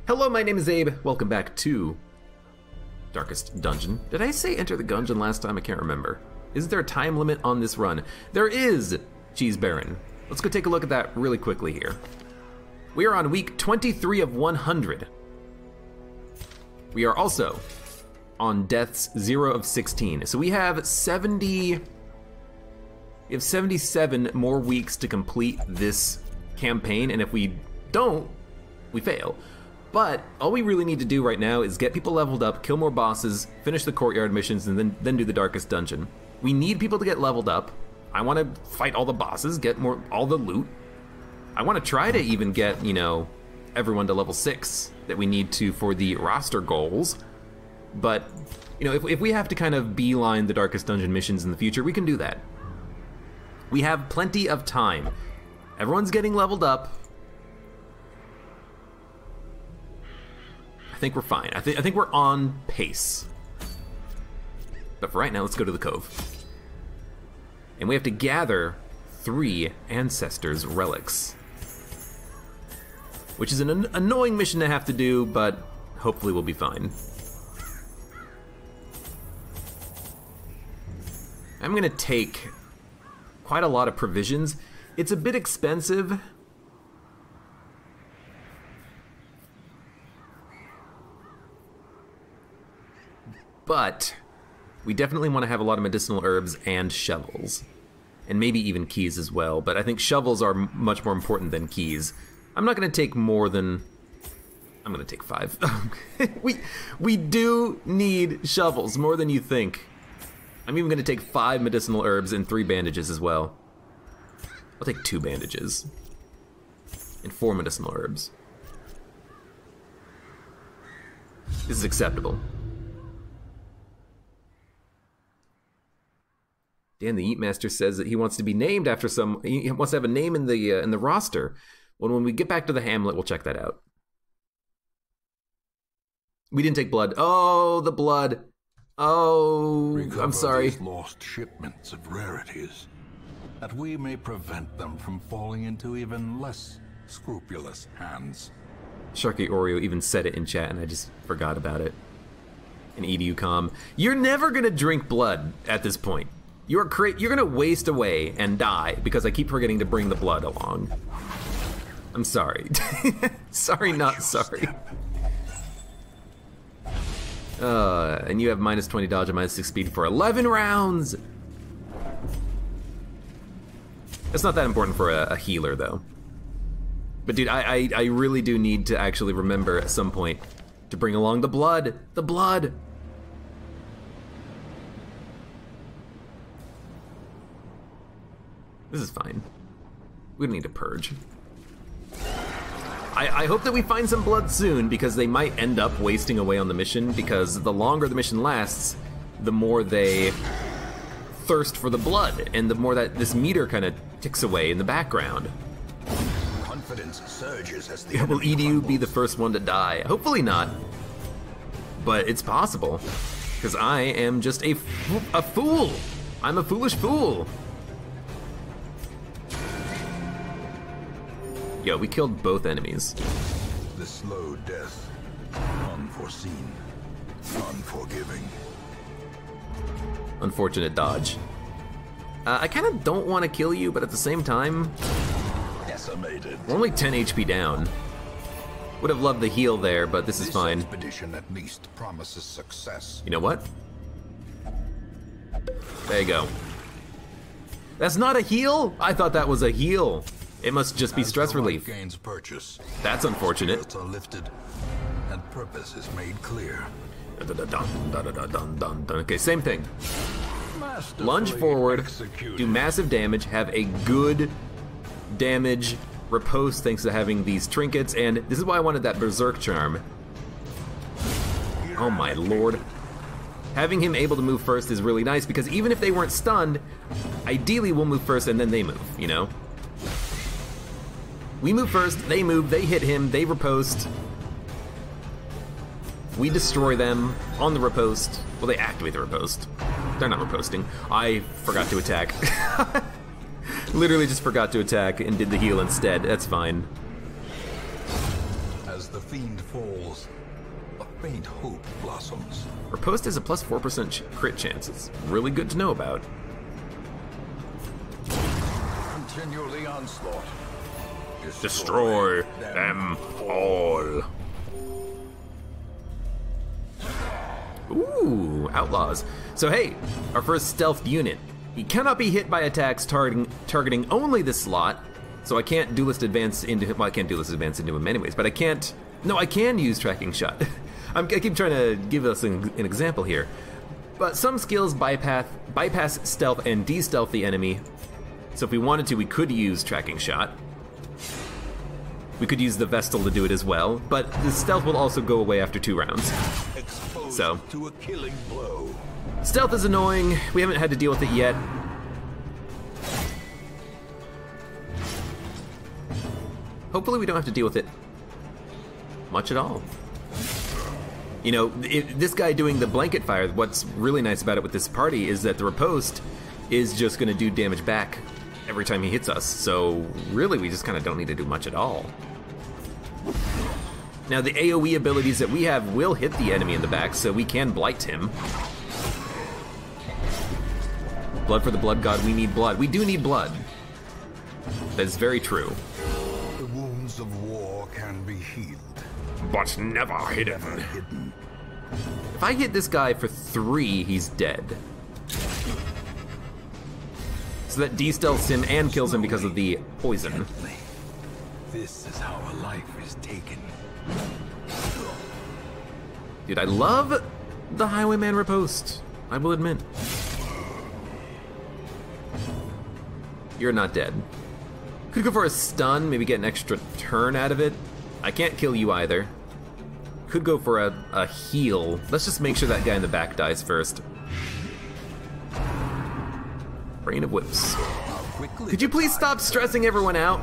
Hello, my name is Abe. Welcome back to Darkest Dungeon. Did I say enter the dungeon last time? I can't remember. Is there a time limit on this run? There is, Cheese Baron. Let's go take a look at that really quickly here. We are on week 23 of 100. We are also on deaths 0 of 16. So we have 77 more weeks to complete this campaign, and if we don't, we fail. But all we really need to do right now is get people leveled up, kill more bosses, finish the courtyard missions, and then do the Darkest Dungeon. We need people to get leveled up. I want to fight all the bosses, get all the loot. I want to try to even get, you know, everyone to level 6 that we need to for the roster goals. But, you know, if we have to kind of beeline the Darkest Dungeon missions in the future, we can do that. We have plenty of time. Everyone's getting leveled up. I think we're fine. I think we're on pace. But for right now, let's go to the Cove. And we have to gather 3 Ancestors' relics. Which is an annoying mission to have to do, but hopefully we'll be fine. I'm gonna take quite a lot of provisions. It's a bit expensive. But we definitely want to have a lot of medicinal herbs and shovels. And maybe even keys as well, but I think shovels are much more important than keys. I'm not going to take more than... I'm going to take 5. we do need shovels, more than you think. I'm even going to take 5 medicinal herbs and 3 bandages as well. I'll take 2 bandages. And 4 medicinal herbs. This is acceptable. Dan the Eatmaster says that he wants to be named after some... He wants to have a name in the roster. Well, when we get back to the hamlet, we'll check that out. We didn't take blood. Oh, the blood. Oh, Recover I'm sorry. These lost shipments of rarities, that we may prevent them from falling into even less scrupulous hands. Sharky Oreo even said it in chat, and I just forgot about it. And EduCom, you're never gonna drink blood at this point. You're gonna waste away and die because I keep forgetting to bring the blood along. I'm sorry. Sorry, not sorry. And you have minus 20 dodge and minus 6 speed for 11 rounds. That's not that important for a healer, though. But dude, I really do need to actually remember at some point to bring along the blood. The blood. This is fine. We don't need to purge. I hope that we find some blood soon, because they might end up wasting away on the mission, because the longer the mission lasts, the more they thirst for the blood, and the more that this meter kind of ticks away in the background. Confidence surges as the Will Edu be the first one to die? Hopefully not, but it's possible, because I am just a fool. I'm a foolish fool. Yo, we killed both enemies. The slow death, unforeseen, unforgiving. Unfortunate dodge. I kind of don't want to kill you, but at the same time, Decimated. we're only 10 HP down. Would have loved the heal there, but this is fine. Expedition at least promises success. You know what? There you go. That's not a heal? I thought that was a heal. It must just be stress relief. Gains purchase. That's unfortunate. Spirits are lifted, and purpose is made clear. Okay, same thing. Lunge Masterfully forward, executed. do massive damage, have a good damage riposte thanks to having these trinkets, and this is why I wanted that Berserk Charm. Oh my lord. Having him able to move first is really nice, because even if they weren't stunned, ideally we'll move first and then they move, you know? We move first, they move, they hit him, they riposte. We destroy them on the riposte. Well, they activate the riposte. They're not riposting. I forgot to attack. Literally just forgot to attack and did the heal instead. That's fine. As the fiend falls, a faint hope blossoms. Riposte has a plus 4% crit chance. It's really good to know about. Continue the onslaught. Destroy them all. Ooh, outlaws. So hey, our first stealth unit. He cannot be hit by attacks targeting only the slot, so I can't duelist advance into him. Well, I can't duelist advance into him anyways, but I can't. No, I can use tracking shot. I keep trying to give us an example here. But some skills bypass stealth and de-stealth the enemy. So if we wanted to, we could use tracking shot. We could use the Vestal to do it as well, but the stealth will also go away after 2 rounds. So, to a killing blow. Stealth is annoying. We haven't had to deal with it yet. Hopefully we don't have to deal with it much at all. You know, this guy doing the blanket fire, what's really nice about it with this party is that the riposte is just going to do damage back every time he hits us. So really we just kind of don't need to do much at all. Now the AoE abilities that we have will hit the enemy in the back, so we can blight him. Blood for the blood god, we need blood. We do need blood. That is very true. The wounds of war can be healed, But never hidden. never hidden. If I hit this guy for 3, he's dead. So that de-stealths him and kills him because of the poison. Gently. This is how a life is taken. Dude, I love the Highwayman riposte, I will admit. You're not dead. Could go for a stun, maybe get an extra turn out of it. I can't kill you either. Could go for a heal. Let's just make sure that guy in the back dies first. Rain of Whips. Could you please stop stressing everyone out?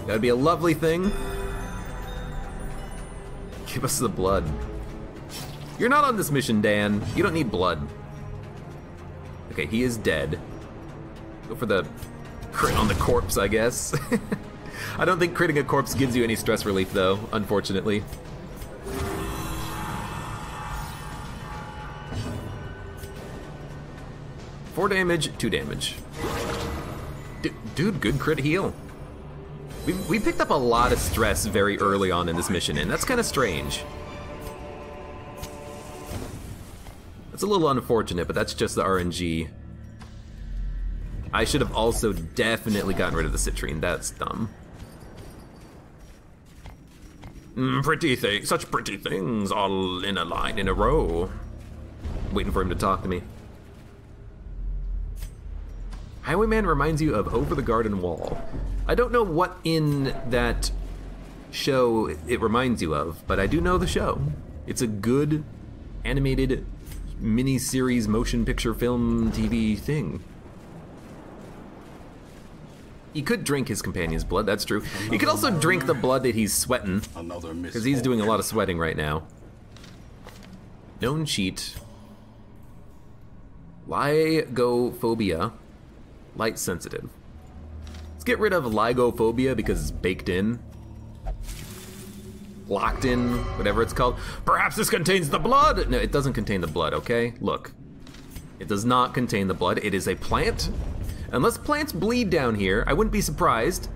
That'd be a lovely thing. Give us the blood. You're not on this mission, Dan. You don't need blood. Okay, he is dead. Go for the crit on the corpse, I guess. I don't think critting a corpse gives you any stress relief, though, unfortunately. Four damage, 2 damage. Dude, good crit heal. We picked up a lot of stress very early on in this mission, and that's kind of strange. That's a little unfortunate, but that's just the RNG. I should have also definitely gotten rid of the citrine. That's dumb. Pretty things, such pretty things, all in a line in a row. Waiting for him to talk to me. Highwayman reminds you of Over the Garden Wall. I don't know what in that show it reminds you of, but I do know the show. It's a good animated mini-series motion picture film TV thing. He could drink his companion's blood, that's true. He could also drink the blood that he's sweating, because he's doing a lot of sweating right now. Known cheat. Lygophobia. Light sensitive. Let's get rid of lygophobia because it's baked in. Locked in, whatever it's called. Perhaps this contains the blood! No, it doesn't contain the blood, okay? Look. It does not contain the blood. It is a plant. Unless plants bleed down here, I wouldn't be surprised.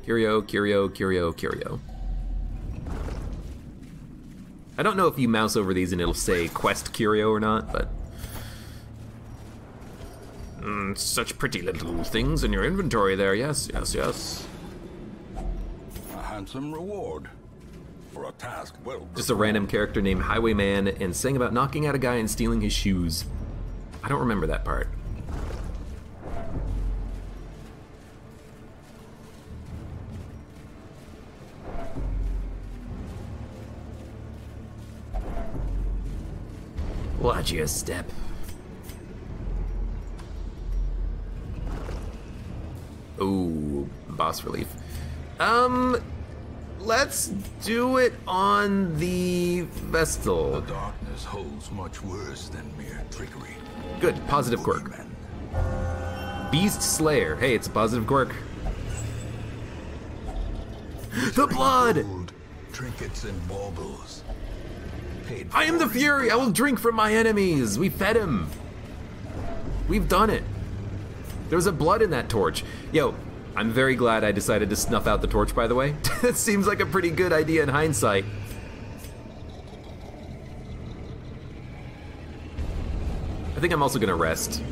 Curio, curio, curio, curio. I don't know if you mouse over these and it'll say quest curio or not, but... such pretty little things in your inventory there, yes, yes, yes. A handsome reward for a task well performed. Just a random character named Highwayman and saying about knocking out a guy and stealing his shoes. I don't remember that part. Watch your step. Ooh, boss relief. Let's do it on the Vestal. The darkness holds much worse than mere trickery. Good, positive quirk. Beast Slayer. Hey, it's a positive quirk. The blood! Gold, trinkets and baubles. Paid I am the for Fury. I will drink from my enemies. We fed him. We've done it. There was a blood in that torch. Yo, I'm very glad I decided to snuff out the torch, by the way. That seems like a pretty good idea in hindsight. I think I'm also gonna rest.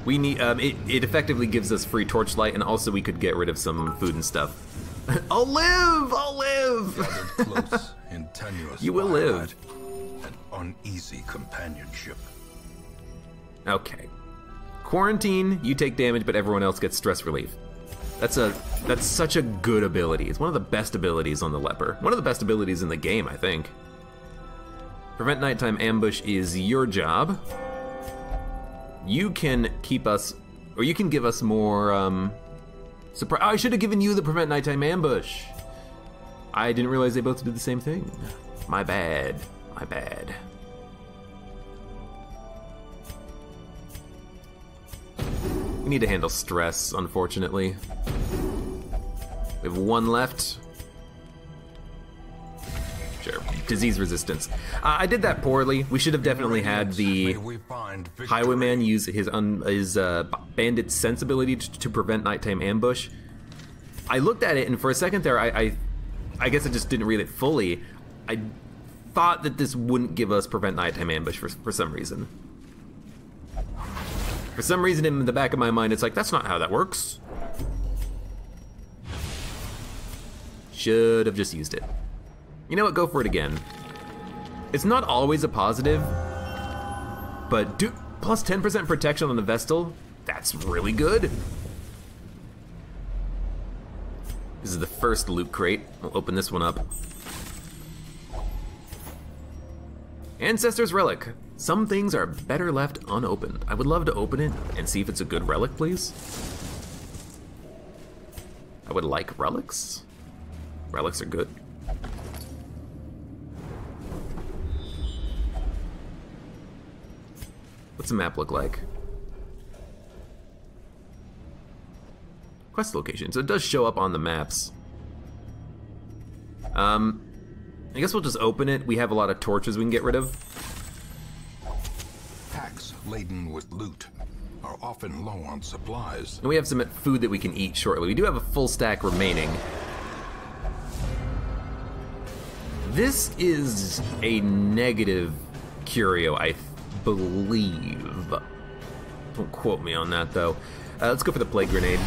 We need, it effectively gives us free torchlight, and also we could get rid of some food and stuff. I'll live! I'll live! gathered close in tenuous You will live. An uneasy companionship. Okay. Quarantine, you take damage, but everyone else gets stress relief. That's such a good ability. It's one of the best abilities on the Leper. One of the best abilities in the game, I think. Prevent nighttime ambush is your job. You can keep us, or you can give us more, surprise. I should have given you the prevent nighttime ambush. I didn't realize they both did the same thing. My bad, my bad. We need to handle stress, unfortunately. We have one left. Sure, disease resistance. I did that poorly. We should have definitely had the May we find victory. Highwayman use his bandit sensibility to prevent nighttime ambush. I looked at it, and for a second there, I guess I just didn't read it fully. I thought that this wouldn't give us prevent nighttime ambush for some reason. For some reason in the back of my mind, it's like, that's not how that works. Should have just used it. You know what, go for it again. It's not always a positive, but plus 10% protection on the Vestal, that's really good. This is the first loot crate. We'll open this one up. Ancestor's Relic. Some things are better left unopened. I would love to open it and see if it's a good relic, please. I would like relics. Relics are good. What's the map look like? Quest location, so it does show up on the maps. I guess we'll just open it. We have a lot of torches we can get rid of. Packs laden with loot are often low on supplies. And we have some food that we can eat shortly. We do have a full stack remaining. This is a negative curio, I believe. Don't quote me on that, though. Let's go for the plague grenade.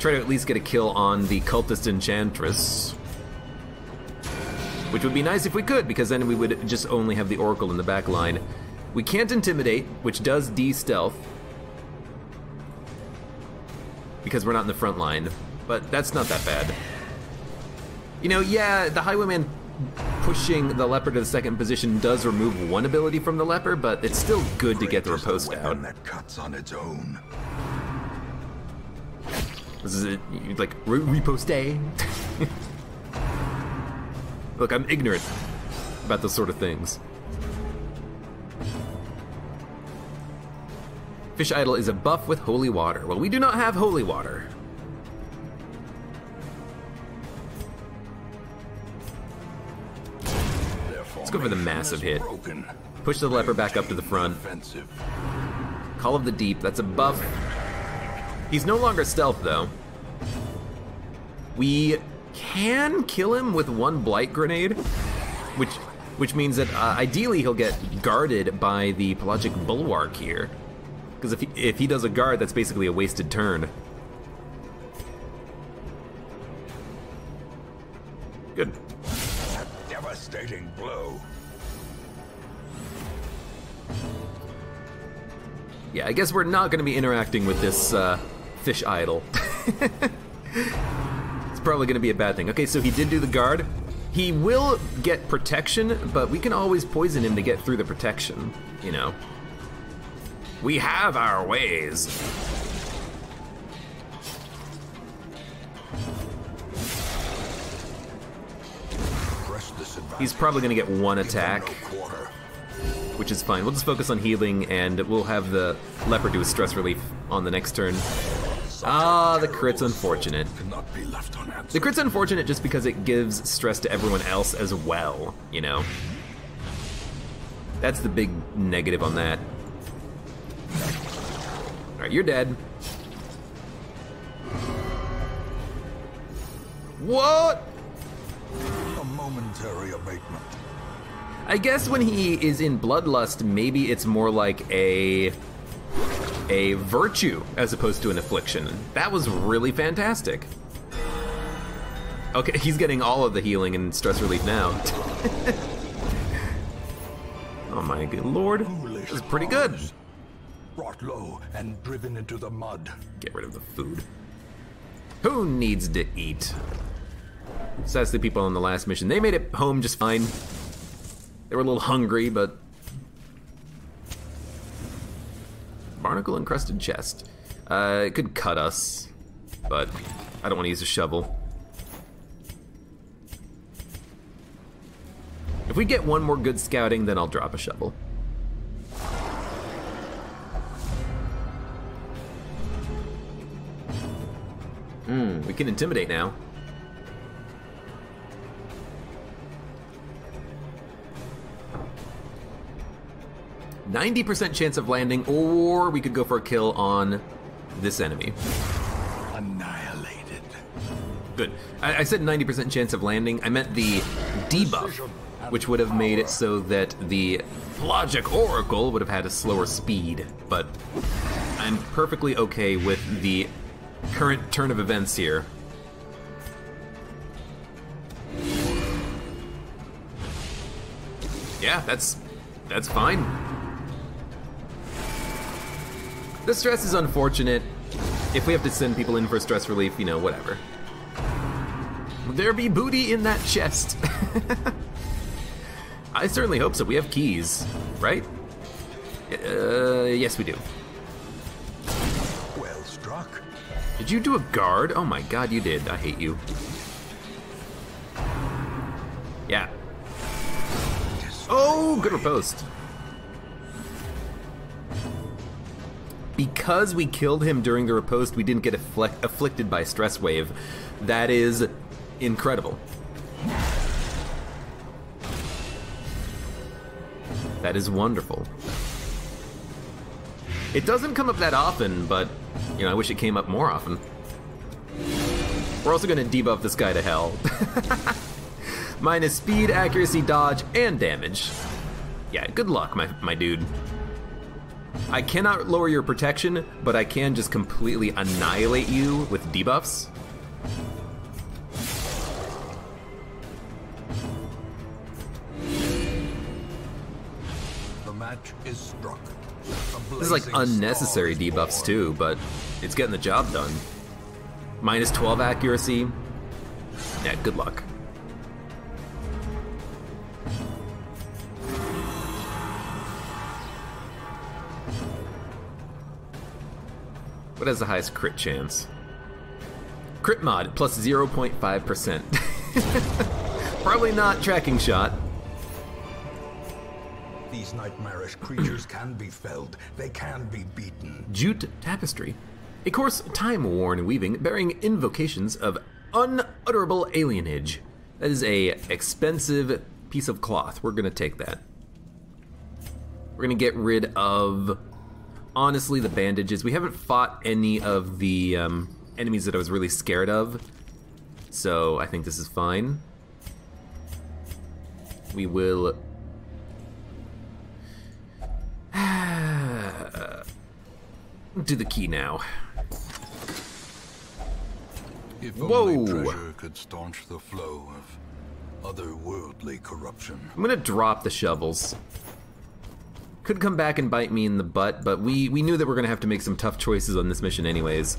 Try to at least get a kill on the cultist enchantress. Which would be nice if we could, because then we would just only have the oracle in the back line. We can't intimidate, which does de-stealth. Because we're not in the front line. But that's not that bad. You know, yeah, the Highwayman pushing the Leper to the second position does remove one ability from the Leper, but it's still good to get the riposte out. That cuts on its own. This is it, like, riposte? Look, I'm ignorant about those sort of things. Fish Idol is a buff with holy water. Well, we do not have holy water. Let's go for the massive hit. Push the Leper back up to the front. Call of the Deep, that's a buff. He's no longer stealth, though. We can kill him with one blight grenade, which means that ideally he'll get guarded by the pelagic bulwark here. Because if he does a guard, that's basically a wasted turn. Good. A devastating blow. Yeah, I guess we're not going to be interacting with this fish idol. It's probably going to be a bad thing. Okay, so he did do the guard. He will get protection, but we can always poison him to get through the protection, you know. We have our ways. Press this He's probably gonna get one attack, which is fine. We'll just focus on healing, and we'll have the Leper do a stress relief on the next turn. Ah, the crit's unfortunate. The crit's unfortunate just because it gives stress to everyone else as well, you know? That's the big negative on that. Alright, you're dead. What? A momentary abatement. I guess when he is in Bloodlust, maybe it's more like a virtue as opposed to an affliction. That was really fantastic. Okay, he's getting all of the healing and stress relief now. Oh my good lord, this is pretty good. Brought low and driven into the mud. Get rid of the food. Who needs to eat? So that's the people on the last mission. They made it home just fine. They were a little hungry, but... Barnacle encrusted chest. It could cut us, but I don't want to use a shovel. If we get one more good scouting, then I'll drop a shovel. We can intimidate now. %90 chance of landing, or we could go for a kill on this enemy. Annihilated. Good. I said 90% chance of landing. I meant the debuff, which would have made it so that the Logic Oracle would have had a slower speed, but I'm perfectly okay with the current turn of events here. Yeah, that's fine. The stress is unfortunate. If we have to send people in for stress relief, you know, whatever. There be booty in that chest. I certainly hope so. We have keys, right? Yes, we do. Well struck. Did you do a guard? Oh my god, you did. I hate you. Yeah. Oh, good riposte. Because we killed him during the riposte, we didn't get afflicted by stress wave. That is incredible. That is wonderful. It doesn't come up that often, but, you know, I wish it came up more often. We're also gonna debuff this guy to hell. Minus speed, accuracy, dodge, and damage. Yeah, good luck, my dude. I cannot lower your protection, but I can just completely annihilate you with debuffs. The match is struck. This is like unnecessary debuffs too, but it's getting the job done. Minus 12 accuracy. Yeah, good luck. What has the highest crit chance? Crit mod plus 0.5%. Probably not tracking shot. These nightmarish creatures can be felled. They can be beaten. Jute tapestry. A coarse, time-worn weaving bearing invocations of unutterable alienage. That is a expensive piece of cloth. We're gonna take that. We're gonna get rid of, honestly, the bandages. We haven't fought any of the enemies that I was really scared of, so I think this is fine. We will do the key now. If Whoa! only treasure could staunch the flow of otherworldly corruption. I'm gonna drop the shovels. Could come back and bite me in the butt, but we knew that we're gonna have to make some tough choices on this mission anyways.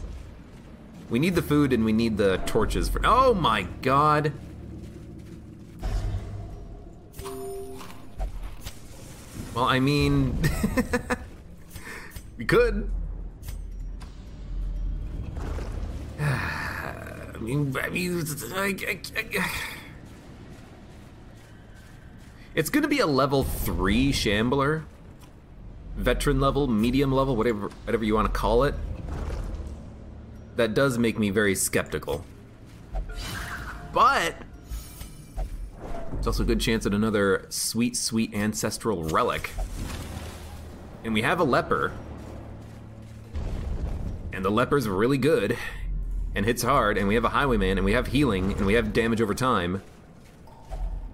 We need the food and we need the torches for— oh my god! Well, I mean, we could. It's gonna be a level 3 Shambler. Veteran level, medium level, whatever you want to call it. That does make me very skeptical. But it's also a good chance at another sweet, sweet ancestral relic. And we have a Leper. And the Leper's really good and hits hard, and we have a Highwayman, and we have healing, and we have damage over time.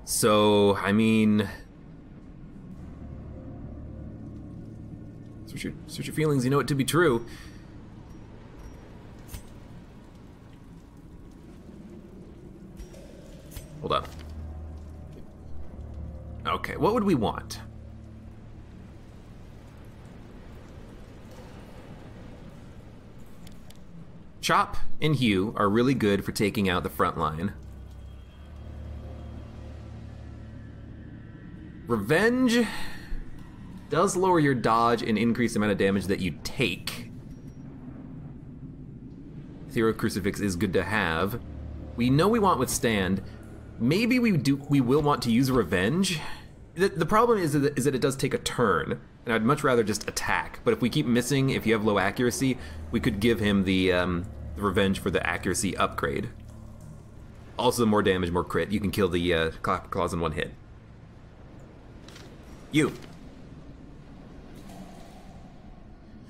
So, I mean, search your feelings, you know it to be true. Hold up. Okay, what would we want? Chop and Hew are really good for taking out the front line. Revenge does lower your dodge and increase the amount of damage that you take. Ethereal Crucifix is good to have. We know we want Withstand. Maybe we will want to use Revenge. The problem is that it does take a turn, and I'd much rather just attack. But if we keep missing, if you have low accuracy, we could give him the Revenge for the accuracy upgrade. Also, more damage, more crit. You can kill the claws in one hit. You.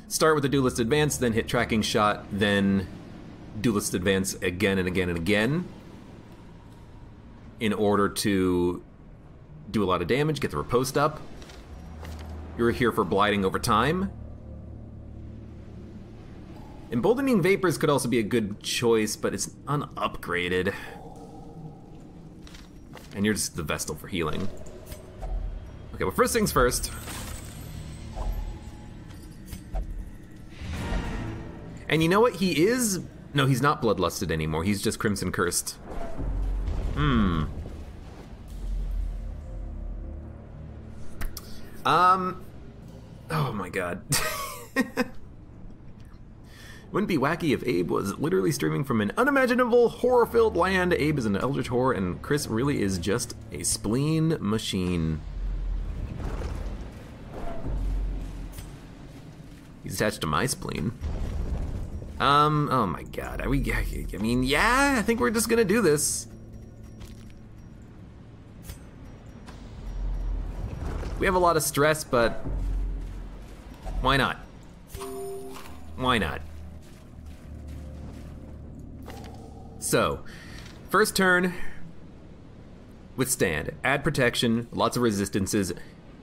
Start with the Duelist Advance, then hit Tracking Shot, then Duelist Advance again and again and again in order to do a lot of damage, get the riposte up. You're here for blighting over time. Emboldening Vapors could also be a good choice, but it's unupgraded. And you're just the Vestal for healing. Okay, well, first things first. And you know what? He is... No, he's not Bloodlusted anymore. He's just Crimson Cursed. Oh my god. Wouldn't be wacky if Abe was literally streaming from an unimaginable, horror-filled land. Abe is an eldritch horror, and Chris really is just a spleen machine. He's attached to my spleen. Oh my god, I mean, yeah, I think we're just gonna do this. We have a lot of stress, but why not? Why not? So, first turn, Withstand. Add protection, lots of resistances.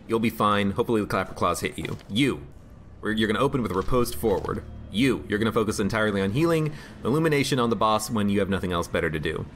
You'll be fine. Hopefully the Clapper Claws hit you. You're gonna open with a riposte forward. You're gonna focus entirely on healing, illumination on the boss when you have nothing else better to do.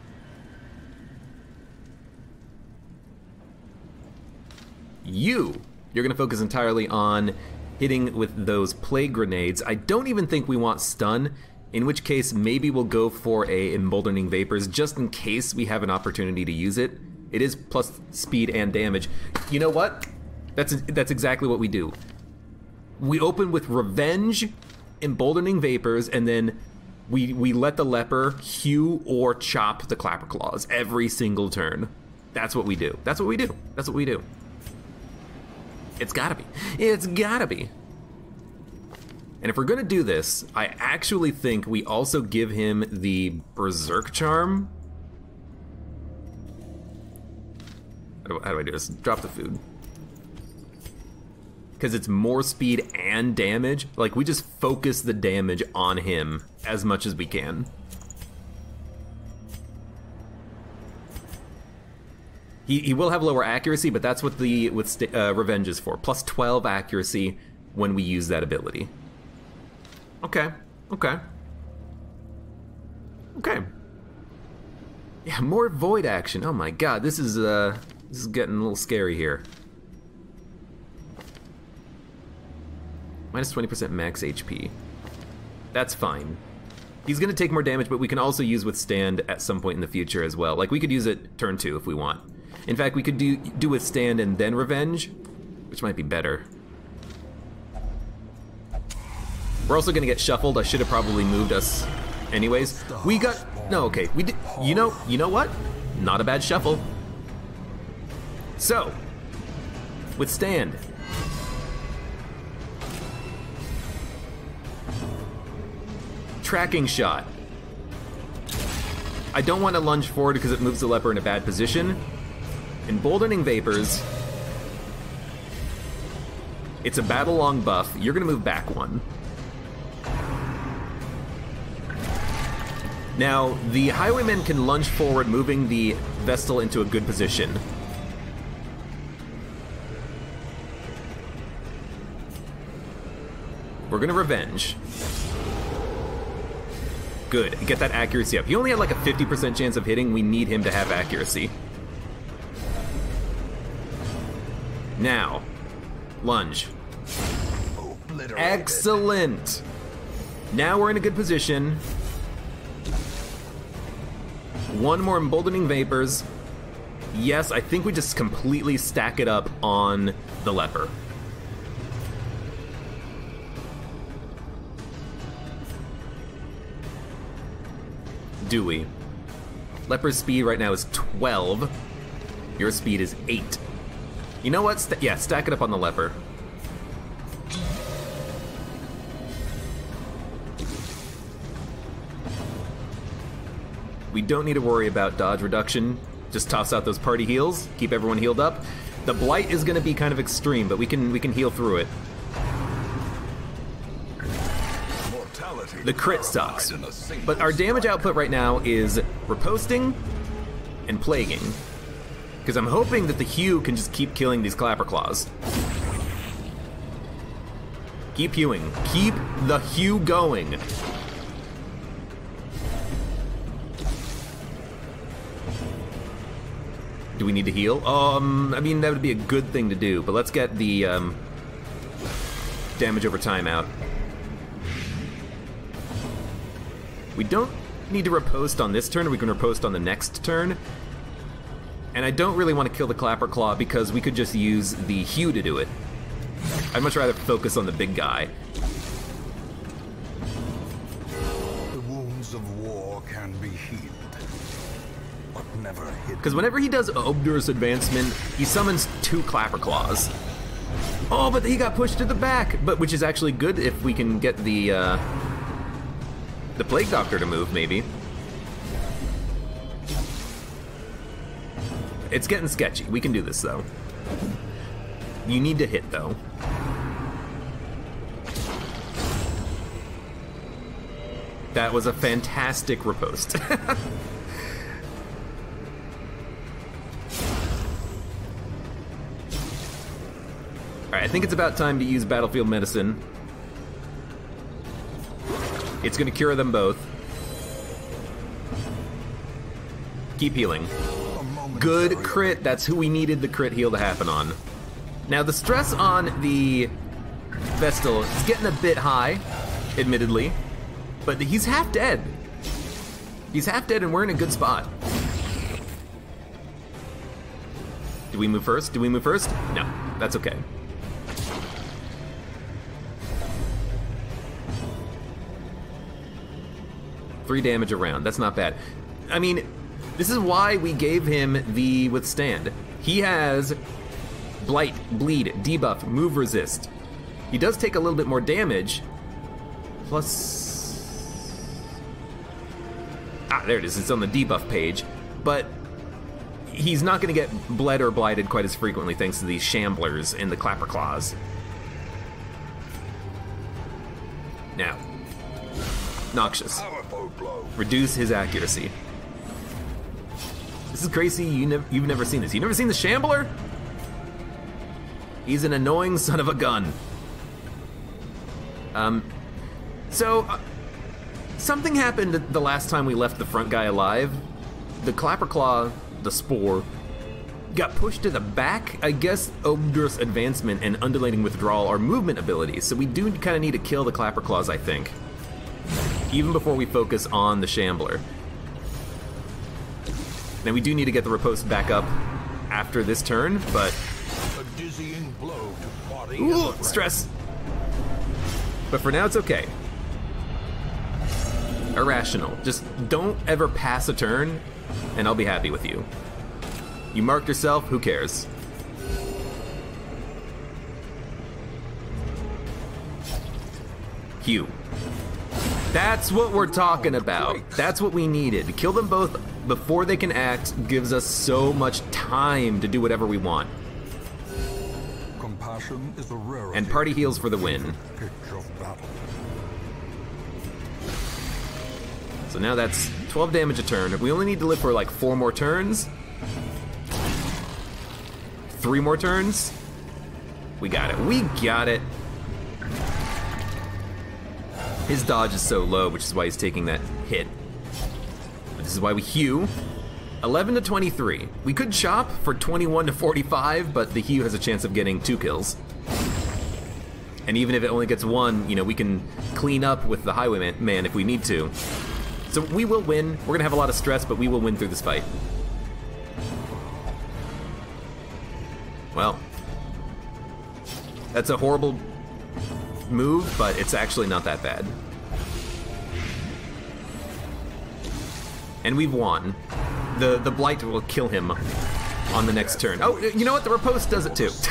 You're gonna focus entirely on hitting with those plague grenades. I don't even think we want stun, in which case maybe we'll go for a Emboldening Vapors just in case we have an opportunity to use it. It is plus speed and damage. You know what? That's exactly what we do. We open with Revenge, Emboldening Vapors, and then we let the Leper hew or chop the Clapper Claws every single turn. That's what we do. That's what we do. That's what we do. It's gotta be. It's gotta be. And if we're gonna do this, I actually think we also give him the Berserk Charm. How do I do this? Drop the food. Because it's more speed and damage. Like, we just focus the damage on him as much as we can. He will have lower accuracy, but that's what the Revenge is for. Plus 12 accuracy when we use that ability. Okay. Yeah, more void action. Oh my god, this is getting a little scary here. Minus 20% max HP. That's fine. He's gonna take more damage, but we can also use Withstand at some point in the future as well. Like, we could use it turn 2 if we want. In fact, we could do Withstand and then Revenge, which might be better. We're also gonna get shuffled. I should have probably moved us anyways. We got, no, okay, we did, you know what? Not a bad shuffle. So, Withstand. Tracking shot. I don't want to lunge forward because it moves the leper in a bad position. Emboldening Vapors. It's a battle long buff. You're gonna move back one. Now, the Highwaymen can lunge forward, moving the Vestal into a good position. We're gonna Revenge. Good, get that accuracy up. He only had like a 50% chance of hitting. We need him to have accuracy. Now, lunge. Excellent! Now we're in a good position. One more Emboldening Vapors. Yes, I think we just completely stack it up on the Leper. Do we? Leper's speed right now is 12. Your speed is 8. You know what? Yeah, stack it up on the Leper. We don't need to worry about dodge reduction. Just toss out those party heals, keep everyone healed up. The Blight is going to be kind of extreme, but we can heal through it. The crit sucks, but our damage output right now is Riposting and Plaguing. Because I'm hoping that the Hue can just keep killing these Clapper Claws. Keep hewing. Keep the Hue going. Do we need to heal? I mean, that would be a good thing to do, but let's get the damage over time out. We don't need to riposte on this turn, we can riposte on the next turn. And I don't really want to kill the Clapper Claw because we could just use the Hue to do it. I'd much rather focus on the big guy. The wounds of war can be healed, but never hidden. Because whenever he does Obdur's advancement, he summons 2 Clapper Claws. Oh, but he got pushed to the back, but which is actually good if we can get the Plague Doctor to move, maybe. It's getting sketchy. We can do this, though. You need to hit, though. That was a fantastic riposte. Alright, I think it's about time to use Battlefield Medicine. It's gonna cure them both. Keep healing. Good crit, that's who we needed the crit heal to happen on. Now the stress on the Vestal is getting a bit high, admittedly, but he's half dead. He's half dead and we're in a good spot. Do we move first? Do we move first? No, that's okay. Three damage around, that's not bad. I mean, this is why we gave him the Withstand. He has Blight, Bleed, Debuff, Move Resist. He does take a little bit more damage, plus... Ah, there it is, it's on the debuff page, but he's not gonna get bled or blighted quite as frequently thanks to these Shamblers and the Clapper Claws. Now, Noxious. Reduce his accuracy. This is crazy, you've never seen this. You've never seen the Shambler? He's an annoying son of a gun. Something happened the last time we left the front guy alive. The Clapper Claw, the Spore, got pushed to the back. I guess Obdur's Advancement and Undulating Withdrawal are movement abilities, so we do kind of need to kill the Clapper Claws, I think. Even before we focus on the Shambler. Now we do need to get the riposte back up after this turn, but... A dizzying blow to body. Ooh, stress! But for now, it's okay. Irrational. Just don't ever pass a turn, and I'll be happy with you. You marked yourself, who cares? Hugh. That's what we're talking about. That's what we needed. Kill them both before they can act gives us so much time to do whatever we want. Compassion is a rarity. And party heals for the win. Pitch of battle. So now that's 12 damage a turn. We only need to live for like 4 more turns. 3 more turns. We got it. We got it. His dodge is so low, which is why he's taking that hit. This is why we hew. 11 to 23. We could chop for 21 to 45, but the hew has a chance of getting 2 kills. And even if it only gets 1, you know, we can clean up with the highwayman if we need to. So we will win. We're gonna have a lot of stress, but we will win through this fight. Well, that's a horrible move, but it's actually not that bad. And we've won. The blight will kill him on the next turn. Oh, you know what? The riposte does it too. So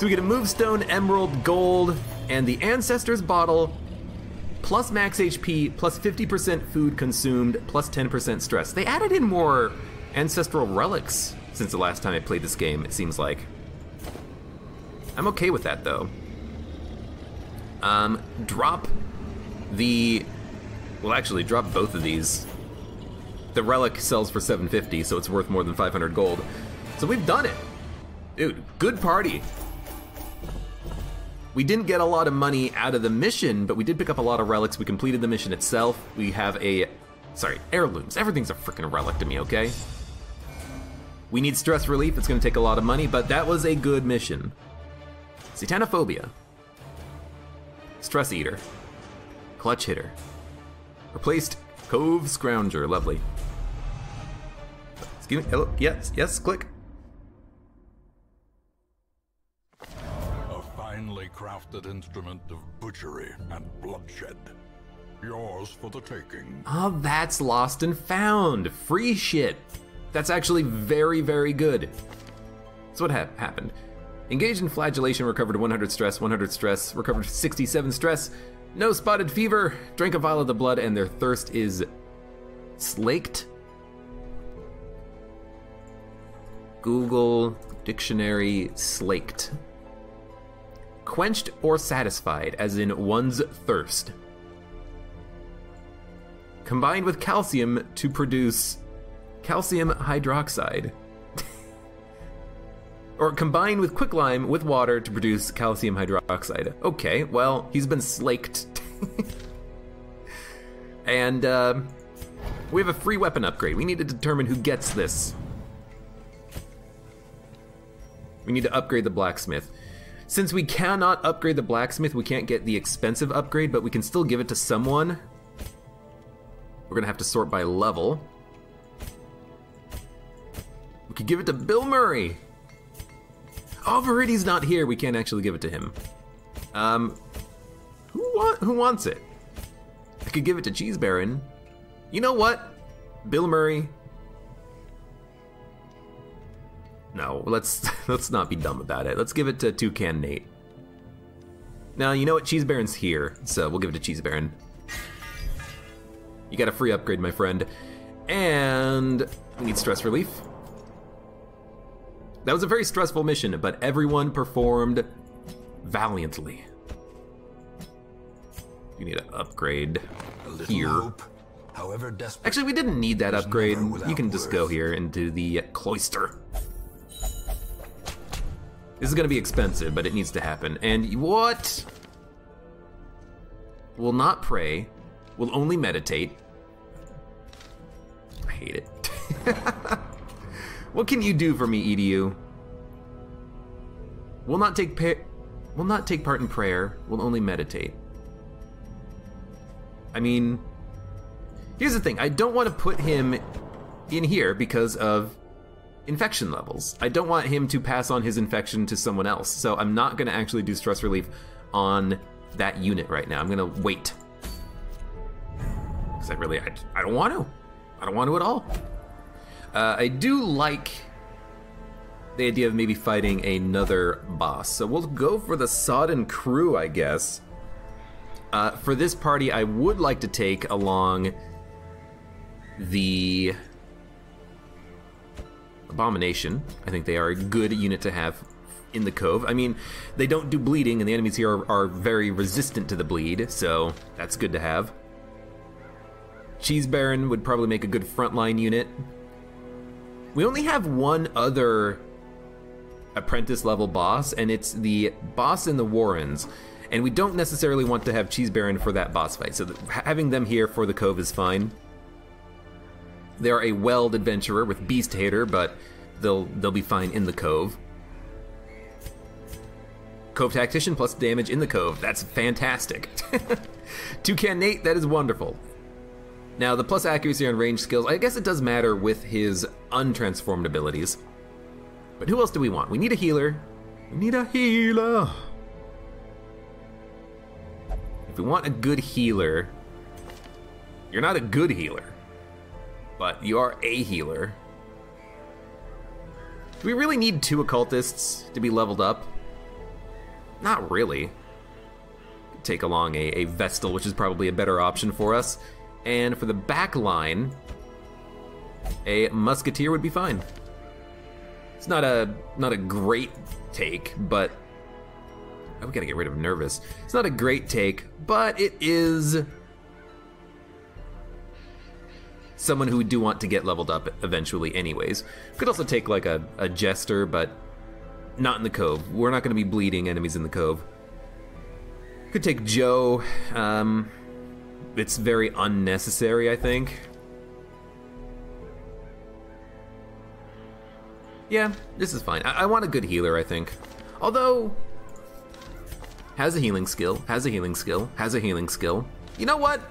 we get a move stone, emerald, gold, and the ancestor's bottle, plus max HP, plus 50% food consumed, plus 10% stress. They added in more ancestral relics since the last time I played this game, it seems like. I'm okay with that though. Drop the, well actually drop both of these. The relic sells for 750, so it's worth more than 500 gold. So we've done it. Dude, good party. We didn't get a lot of money out of the mission, but we did pick up a lot of relics. We completed the mission itself. We have heirlooms. Everything's a freaking relic to me, okay? We need stress relief. It's gonna take a lot of money, but that was a good mission. Satanophobia. Stress Eater. Clutch Hitter. Replaced Cove Scrounger. Lovely. Excuse me. Hello. Yes, click. A finely crafted instrument of butchery and bloodshed. Yours for the taking. Oh, that's Lost and Found. Free shit. That's actually very, very good. That's what happened. Engaged in flagellation, recovered 100 stress, recovered 67 stress, no spotted fever, drank a vial of the blood, and their thirst is slaked. Google dictionary, slaked. Quenched or satisfied, as in one's thirst. Combined with calcium to produce calcium hydroxide. Or combine with quicklime with water to produce calcium hydroxide. Okay, well, he's been slaked. And we have a free weapon upgrade. We need to determine who gets this. We need to upgrade the blacksmith. Since we cannot upgrade the blacksmith, we can't get the expensive upgrade, but we can still give it to someone. We're gonna have to sort by level. We could give it to Bill Murray. Oh, Viridi's not here. We can't actually give it to him. Who wants it? I could give it to Cheese Baron. You know what? Bill Murray. No, let's not be dumb about it. Let's give it to Toucan Nate. Now, you know what? Cheese Baron's here, so we'll give it to Cheese Baron. You got a free upgrade, my friend. And we need stress relief. That was a very stressful mission, but everyone performed valiantly. You need an upgrade here. Hope, however desperate, actually, we didn't need that upgrade. You can just go here into the cloister. This is gonna be expensive, but it needs to happen. And what? Will not pray, will only meditate. I hate it. What can you do for me, EDU? Will not take part in prayer, will only meditate. I mean, here's the thing, I don't want to put him in here because of infection levels. I don't want him to pass on his infection to someone else, so I'm not gonna actually do stress relief on that unit right now. I'm gonna wait. Because I don't want to. I don't want to at all. I do like the idea of maybe fighting another boss. So we'll go for the Sodden Crew, I guess. For this party, I would like to take along the Abomination. I think they are a good unit to have in the Cove. I mean, they don't do bleeding, and the enemies here are very resistant to the bleed, so that's good to have. Cheese Baron would probably make a good frontline unit. We only have one other apprentice level boss, and it's the boss in the Warrens. And we don't necessarily want to have Cheese Baron for that boss fight, so having them here for the Cove is fine. They're a Weld adventurer with Beast Hater, but they'll be fine in the Cove. Cove Tactician plus damage in the Cove. That's fantastic. Toucan Nate, that is wonderful. Now, the plus accuracy on range skills, I guess it does matter with his untransformed abilities. But who else do we want? We need a healer. We need a healer. If we want a good healer, you're not a good healer, but you are a healer. Do we really need 2 occultists to be leveled up? Not really. Take along a Vestal, which is probably a better option for us. And for the back line, a Musketeer would be fine. It's not a great take, but we gotta get rid of Nervous. It's not a great take, but it is someone who we do want to get leveled up eventually anyways. Could also take like a Jester, but not in the Cove. We're not gonna be bleeding enemies in the Cove. Could take Joe. It's very unnecessary, I think. Yeah, this is fine. I want a good healer, I think. Although, has a healing skill, has a healing skill, has a healing skill. You know what?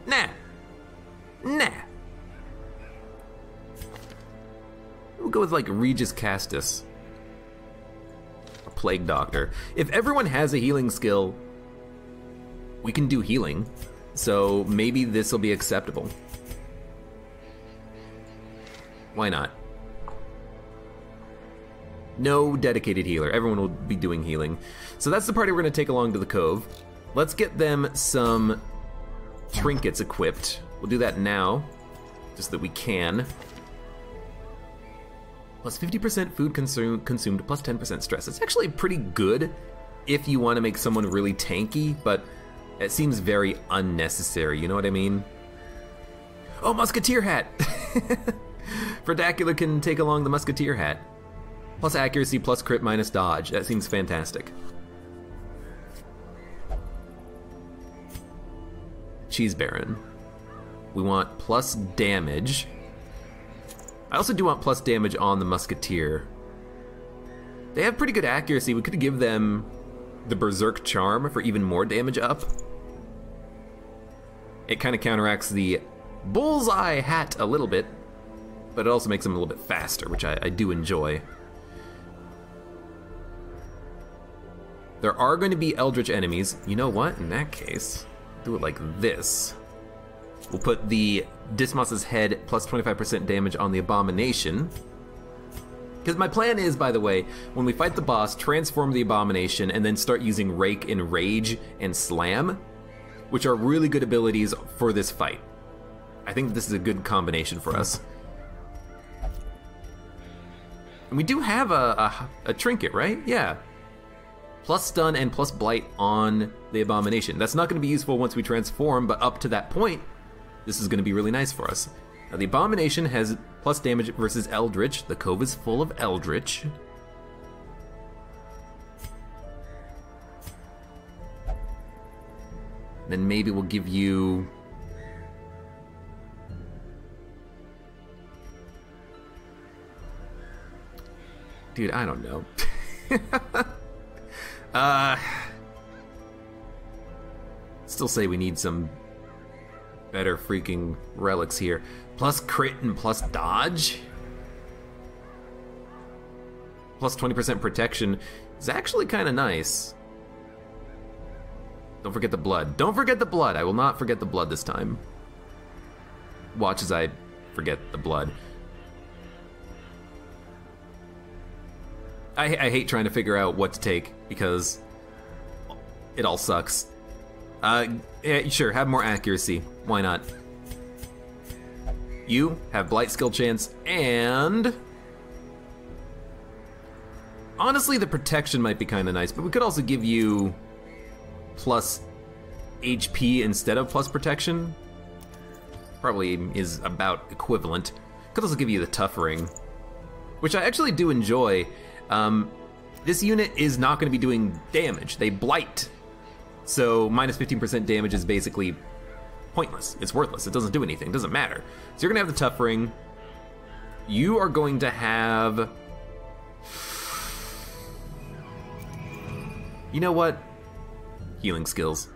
Nah. Nah. We'll go with like Regis Castus. A Plague Doctor. If everyone has a healing skill, we can do healing. So maybe this will be acceptable. Why not? No dedicated healer. Everyone will be doing healing. So that's the party we're going to take along to the Cove. Let's get them some trinkets equipped. We'll do that now, just that we can. Plus 50% food consumed, plus 10% stress. It's actually pretty good if you want to make someone really tanky, but it seems very unnecessary, you know what I mean? Oh, Musketeer hat! Verdacula can take along the Musketeer hat. Plus accuracy, plus crit, minus dodge. That seems fantastic. Cheese Baron. We want plus damage. I also do want plus damage on the Musketeer. They have pretty good accuracy. We could give them the Berserk Charm for even more damage up. It kind of counteracts the Bullseye hat a little bit, but it also makes them a little bit faster, which I do enjoy. There are going to be Eldritch enemies. You know what? In that case, do it like this. We'll put the Dismos's head plus 25% damage on the Abomination. Because my plan is, by the way, when we fight the boss, transform the Abomination and then start using Rake and Rage and Slam, which are really good abilities for this fight. I think this is a good combination for us. And we do have a trinket, right? Yeah. Plus stun and plus blight on the Abomination. That's not going to be useful once we transform, but up to that point, this is going to be really nice for us. Now, the Abomination has plus damage versus Eldritch. The Cove is full of Eldritch. Then maybe we'll give you... Dude, I don't know. Still say we need some better freaking relics here. Plus crit and plus dodge? Plus 20% protection is actually kind of nice. Don't forget the blood. Don't forget the blood. I will not forget the blood this time. Watch as I forget the blood. I hate trying to figure out what to take because it all sucks. Yeah, sure, have more accuracy. Why not? You have Blight skill chance, and honestly, the protection might be kind of nice, but we could also give you plus HP instead of plus protection. Probably is about equivalent. Could also give you the tough ring, which I actually do enjoy. This unit is not going to be doing damage. They blight. So minus 15% damage is basically pointless. It's worthless. It doesn't do anything. It doesn't matter. So you're going to have the tough ring. You are going to have... You know what? Healing skills.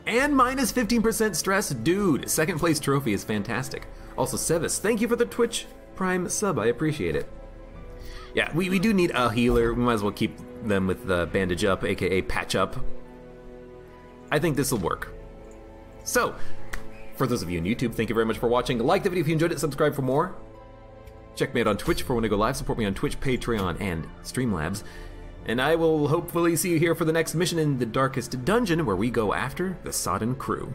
And minus 15% stress, dude. Second place trophy is fantastic. Also, Sevis, thank you for the Twitch Prime sub. I appreciate it. Yeah, we do need a healer. We might as well keep them with bandage up, aka patch up. I think this will work. So, for those of you on YouTube, thank you very much for watching. Like the video if you enjoyed it, subscribe for more. Check me out on Twitch for when I go live. Support me on Twitch, Patreon, and Streamlabs. And I will hopefully see you here for the next mission in the Darkest Dungeon, where we go after the Sodden Crew.